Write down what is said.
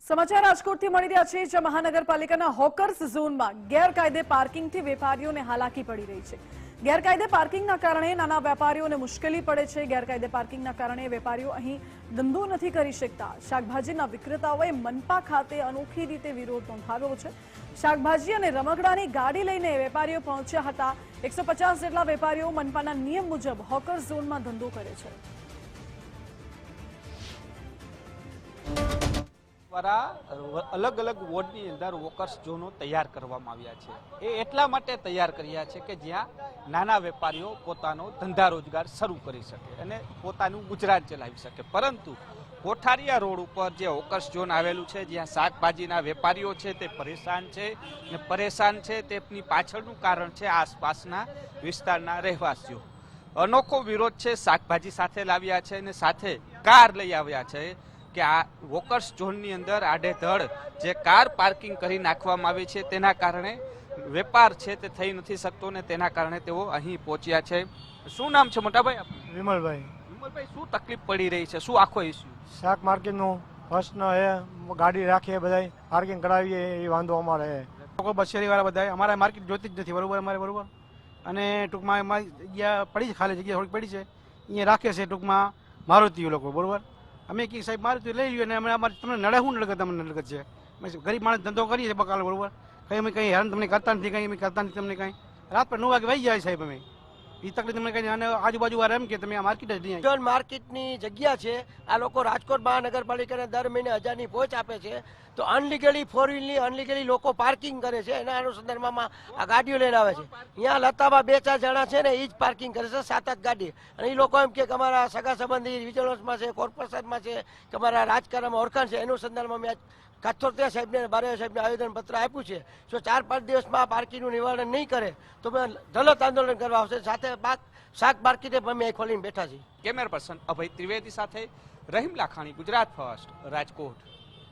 સમાચાર રાજકોટથી મળી રહ્યા છે જ્યાં મહાનગરપાલિકાના હોકર્સ ઝોનમાં ગેરકાયદે પાર્કિંગથી વેપારીઓને હાલાકી પડી રહી છે। ગેરકાયદે પાર્કિંગના કારણે નાના વેપારીઓને મુશ્કેલી પડે છે। ગેરકાયદે પાર્કિંગના કારણે વેપારીઓ અહીં ધંધો નથી કરી શકતા। શાકભાજીના વિક્રેતાઓએ મનપા ખાતે અનોખી રીતે વિરોધ નોંધાવ્યો છે। શાકભાજી અને રમકડાની ગાડી લઈને વેપારીઓ પહોંચ્યા હતા। 150 જેટલા વેપારીઓ મનપાના નિયમ મુજબ હોકર્સ ઝોનમાં ધંધો કરે છે। अलग अलग वोर्डनी अंदर वोकर्स जोनो तैयार करवामां आव्या छे। ए एटला माटे तैयार कर्या छे के ज्यां नाना वेपारीओ पोतानो धंधा रोजगार शरू करी शके अने पोतानुं गुजरात चलावी शके। परंतु कोठारिया रोड पर जे वोकर्स जोन आवेलुं छे ज्यां शाकभाजीना वेपारीओ छे ते परेशान छे तेनी पाछळनुं कारण छे आसपासना विस्ताરના રહેવાસીઓ। अनोखो विरोध छे शाकभाजी साथे लाव्या छे अने साथे कार लई आव्या छे કે આ વોકર્સ ઝોનની અંદર આડેધડ જે કાર પાર્કિંગ કરી નાખવામાં આવી છે તેના કારણે વેપાર છે તે થઈ નથી શકતો ને તેના કારણે તેઓ અહીં પહોંચ્યા છે। શું નામ છે મોટાભાઈ આપનું? વિમલભાઈ। વિમલભાઈ, શું તકલીફ પડી રહી છે? શું આખો ઇસ્યુ? શાક માર્કેટનો પ્રશ્ન હે, ગાડી રાખીએ બધાય પાર્કિંગ કરાવીએ એ વાંધો અમારે હે। લોકો બસેરીવાળા બધા અમારે માર્કેટ જોતી જ નથી બરોબર અમારે બરોબર અને ટૂંકમાં એમાં જગ્યા પડી છે, ખાલી જગ્યા થોડીક પડી છે, અહીંયા રાખે છે ટૂંકમાં મારુતિઓ લોકો બરોબર। અમે કે સાહેબ મારુતિ લઈ લ્યો અને અમે અમારે તમને નડે શું નડગત અમને નડગત છે? ગરીબ માણસ ધંધો કરીએ છીએ બકાલ બરોબર, કંઈ અમે કંઈ હેરાન તમને કરતા નથી, કંઈ અમે કરતા નથી તમને કંઈ। રાત પર 9 વાગે વહી જાય સાહેબ અમે એ તકલીફ તમને કંઈ અને આજુબાજુ વાળા એમ કે તમે આ માર્કેટ જ નહીં જોન માર્કેટની જગ્યા છે। આ લોકો રાજકોટ મહાનગરપાલિકાને દર મહિને 1000ની પહોંચ આપે છે તો અનલીગલી ફોર વ્હીલની અનલીગલી લોકો પાર્કિંગ કરે છે। એના અનુસંધાનમાં આ ગાડીઓ લઈને આવે છે। અહીંયા લતામાં 2-4 જણા છે ને એ જ પાર્કિંગ કરે છે, 7-8 ગાડી। અને એ લોકો એમ કે અમારા સગા સંબંધી વિજિલન્સમાં છે, કોર્પોરેશનમાં છે, કે અમારા રાજકારણમાં ઓળખાણ છે, એનું સંદર્ભમાં મેં કાથોડિયા સાહેબને બારૈયા સાહેબને આવેદનપત્ર આપ્યું છે। જો 4-5 દિવસમાં આ પાર્કિંગનું નિવારણ નહીં કરે તો મેં જલદ આંદોલન કરવા આવશે। સાથે શાક માર્કેટે પણ અમે ખોલીને બેઠા છીએ। કેમેરા પર્સન અભય ત્રિવેદી સાથે રહીમ લાખાણી, ગુજરાત ફર્સ્ટ, રાજકોટ।